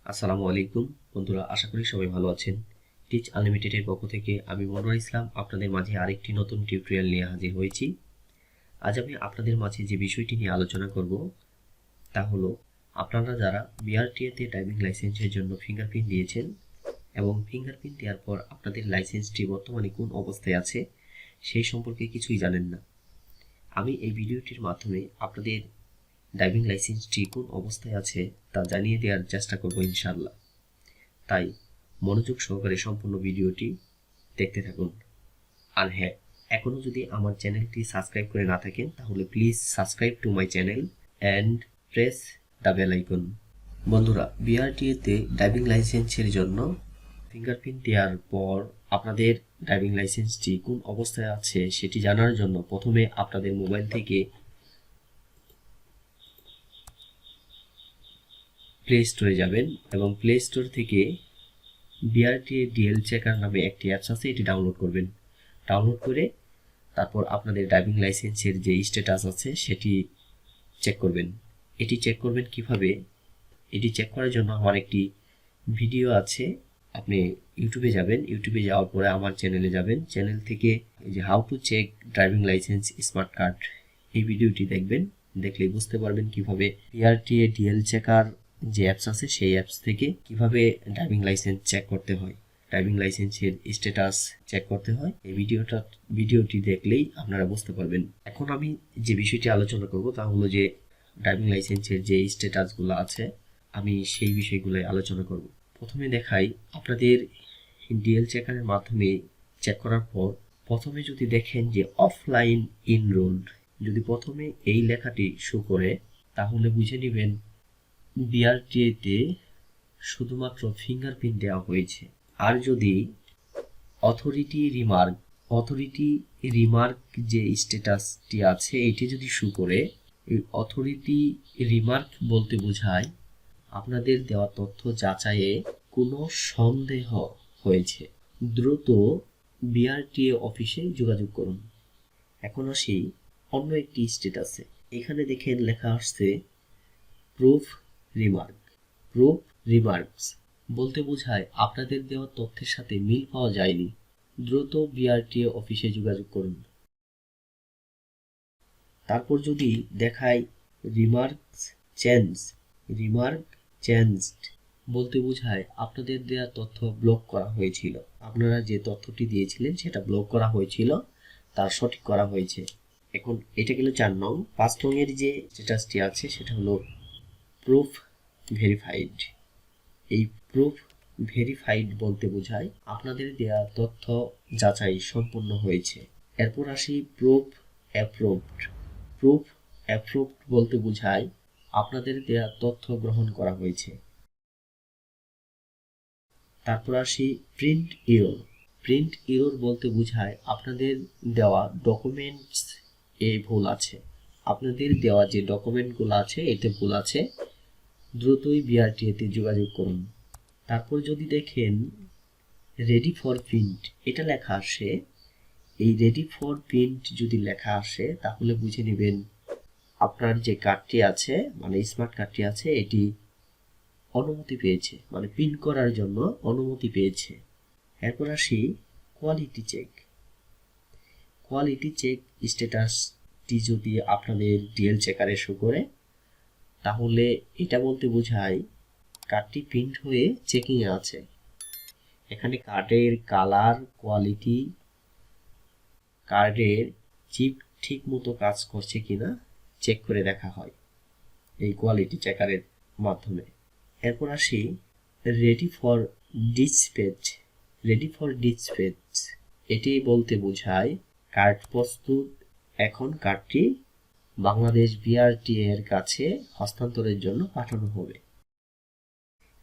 আসসালামু আলাইকুম বন্ধুরা, আশা করি সবাই ভালো আছেন। টিচ আনলিমিটেডের পক্ষ থেকে আমি মনোয়ার ইসলাম আপনাদের মাঝে আরেকটি নতুন টিউটোরিয়াল নিয়ে হাজির হয়েছি। আজ আমি আপনাদের মাঝে যে বিষয়টি নিয়ে আলোচনা করব তা হলো, আপনারা যারা বিআরটিএতে ড্রাইভিং লাইসেন্সের জন্য ফিঙ্গারপ্রিন্ট দিয়েছেন এবং ফিঙ্গারপ্রিন্ট দেওয়ার পর আপনাদের লাইসেন্সটি বর্তমানে কোন অবস্থায় আছে সেই সম্পর্কে কিছুই জানেন না। আমি এই ভিডিওটির মাধ্যমে আপনাদের ড্রাইভিং লাইসেন্সটি কোন অবস্থায় আছে তা জানিয়ে দেওয়ার চেষ্টা করব ইনশাআল্লাহ। তাই মনোযোগ সহকারে সম্পূর্ণ ভিডিওটি দেখতে থাকুন। আর হ্যাঁ, এখনও যদি আমার চ্যানেলটি সাবস্ক্রাইব করে না থাকেন তাহলে please subscribe to my channel and press the bell icon. বন্ধুরা, বিআরটিএতে ড্রাইভিং লাইসেন্সের জন্য ফিঙ্গারপ্রিন্ট দেওয়ার পর আপনাদের ড্রাইভিং লাইসেন্সটি কোন অবস্থায় আছে সেটি জানার জন্য প্রথমে আপনাদের মোবাইল থেকে প্লে স্টোরে যাবেন এবং প্লে স্টোর থেকে বিআরটিএ ডিএল চেকার নামে একটি অ্যাপস আছে, এটি ডাউনলোড করবেন। ডাউনলোড করে তারপর আপনাদের ড্রাইভিং লাইসেন্সের যে স্ট্যাটাস আছে সেটি চেক করবেন। এটি চেক করবেন কিভাবে? এটি চেক করার জন্য আমার একটি ভিডিও আছে। আপনি ইউটিউবে যাবেন, ইউটিউবে যাওয়ার পরে আমার চ্যানেলে যাবেন, চ্যানেল থেকে এই যে how to check driving licence smart card এই ভিডিওটি দেখবেন। দেখলেই বুঝতে পারবেন কিভাবে বিআরটিএ ডিএল চেকার যে অ্যাপস আছে সেই অ্যাপস থেকে কিভাবে ড্রাইভিং লাইসেন্স চেক করতে হয়, ড্রাইভিং লাইসেন্সের স্ট্যাটাস চেক করতে হয়। এই ভিডিওটি দেখলেই আপনারা বুঝতে পারবেন। এখন আমি যে বিষয়টি আলোচনা করব তা হলো যে ড্রাইভিং লাইসেন্সের যে স্ট্যাটাসগুলো আছে আমি সেই বিষয়গুলো আলোচনা করব। প্রথমে দেখাই, আপনাদের ডিএল চেকারের মাধ্যমে চেক করার পর প্রথমে যদি দেখেন যে অফলাইন ইনরোলড, যদি প্রথমে এই লেখাটি শো করে তাহলে বুঝে নেবেন বিআরটিএতে শুধুমাত্র ফিঙ্গারপ্রিন্ট দেওয়া হয়েছে। আর যদি অথরিটি রিমার্ক যে স্ট্যাটাসটি আছে এটি যদি শো করে, এই অথরিটি রিমার্ক বলতে বোঝায় আপনাদের দেওয়া তথ্য যাচাইয়ে কোনো সন্দেহ হয়েছে, দ্রুত বিআরটিএ অফিসে যোগাযোগ করুন। এখন আসি অন্য একটি স্ট্যাটাসে। এখানে দেখেন লেখা আসছে প্রুফ রিমার্কস বলতে বোঝায় আপনাদের দেওয়া তথ্যের সাথে মিল পাওয়া যায়নি, দ্রুত বিআরটিএ অফিসে যোগাযোগ করুন। তারপর যদি দেখায় রিমার্ক চেঞ্জড বলতে বোঝায় আপনাদের দেওয়া তথ্য ব্লক করা হয়েছিল, আপনারা যে তথ্যটি দিয়েছিলেন সেটা ব্লক করা হয়েছিল, তার সঠিক করা হয়েছে। এখন এটা গেল 4 নং। 5 নং এর যে স্ট্যাটাসটি আছে সেটা হলো প্রুফ ভেরিফাইড। এই প্রুফ ভেরিফাইড বলতে বোঝায় আপনাদের দেওয়া তথ্য যাচাই সম্পূর্ণ হয়েছে। এরপর আসি প্রুফ অ্যাপ্রুভড বলতে বোঝায় আপনাদের দেওয়া তথ্য গ্রহণ করা হয়েছে। তারপর আসি প্রিন্ট এরর বলতে বোঝায় আপনাদের দেওয়া ডকুমেন্টস এ ভুল আছে, আপনাদের দেওয়া যে ডকুমেন্টগুলো আছে এতে ভুল আছে, দ্রুতই বিআরটিএতে যোগাযোগ করুন। তারপর যদি দেখেন রেডি ফর প্রিন্ট এটা লেখা আসে, এই রেডি ফর প্রিন্ট যদি লেখা আসে তাহলে বুঝে নেবেন আপনার যে কার্ডটি আছে মানে স্মার্ট কার্ডটি আছে এটি অনুমতি পেয়েছে, মানে প্রিন্ট করার জন্য অনুমতি পেয়েছে। এরপর আসি কোয়ালিটি চেক স্ট্যাটাসটি যদি আপনাদের ডিএল চেকারে শো করে তাহলে এটা বলতে বোঝায় কার্ডটি প্রিন্ট হয়ে চেকিংয়ে আছে। এখানে কার্ডের কালার, কোয়ালিটি, কার্ডের চিপ ঠিক মতো কাজ করছে কিনা চেক করে দেখা হয় এই কোয়ালিটি চেকারের মাধ্যমে। এরপর আসি রেডি ফর ডিসপ্যাচ। এটি বলতে বোঝায় কার্ড প্রস্তুত, এখন কার্ডটি বাংলাদেশ বিআরটিএ এর কাছে হস্তান্তরের জন্য পাঠানো হবে।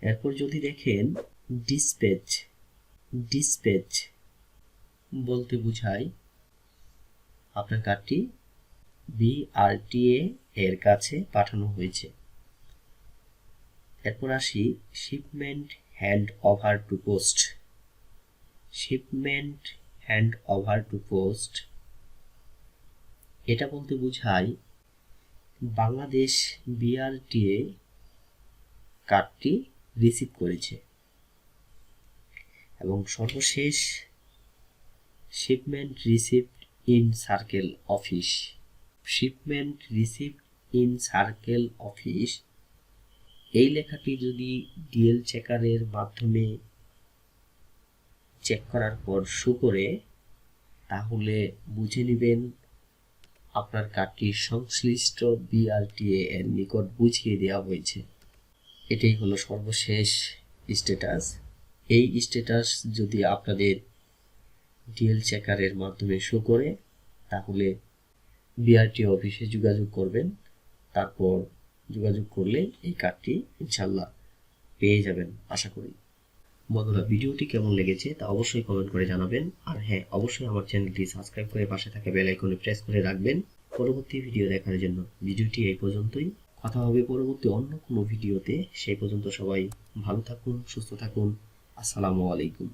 এরপর যদি দেখেন ডিসপ্যাচ বলতে বোঝায় আপনার কার্ডটি বিআরটিএ এর কাছে পাঠানো হয়েছে। এরপর আসি shipment hand over to post. এটা বলতে বোঝায় বাংলাদেশ বিআরটিএ কার্ডটি রিসিভ করেছে। এবং সর্বশেষ shipment received in circle office. Shipment received in circle office এই লেখাটি যদি ডিএল চেকারের মাধ্যমে চেক করার পর শো করে, তাহলে বুঝে নেবেন আপনার কার্ডটি সংশ্লিষ্ট বিআরটিএ এর নিকট বুঝিয়ে দেওয়া হয়েছে। এটাই হলো সর্বশেষ স্ট্যাটাস। এই স্ট্যাটাস যদি আপনাদের ডিএল চেকারের মাধ্যমে শো করে, তাহলে বিআরটিএ অফিসে যোগাযোগ করবেন। তারপর যোগাযোগ করলে এই কার্ডটি ইনশাল্লাহ পেয়ে যাবেন আশা করি। বন্ধুরা, ভিডিওটি কেমন লেগেছে তা অবশ্যই কমেন্ট করে জানাবেন। আর হ্যাঁ, অবশ্যই আমার চ্যানেলটি সাবস্ক্রাইব করে পাশে থাকা বেল আইকনে প্রেস করে রাখবেন পরবর্তী ভিডিও দেখার জন্য। ভিডিওটি এই পর্যন্তই, কথা হবে পরবর্তী অন্য কোনো ভিডিওতে। সেই পর্যন্ত সবাই ভালো থাকুন, সুস্থ থাকুন। আসসালামু আলাইকুম।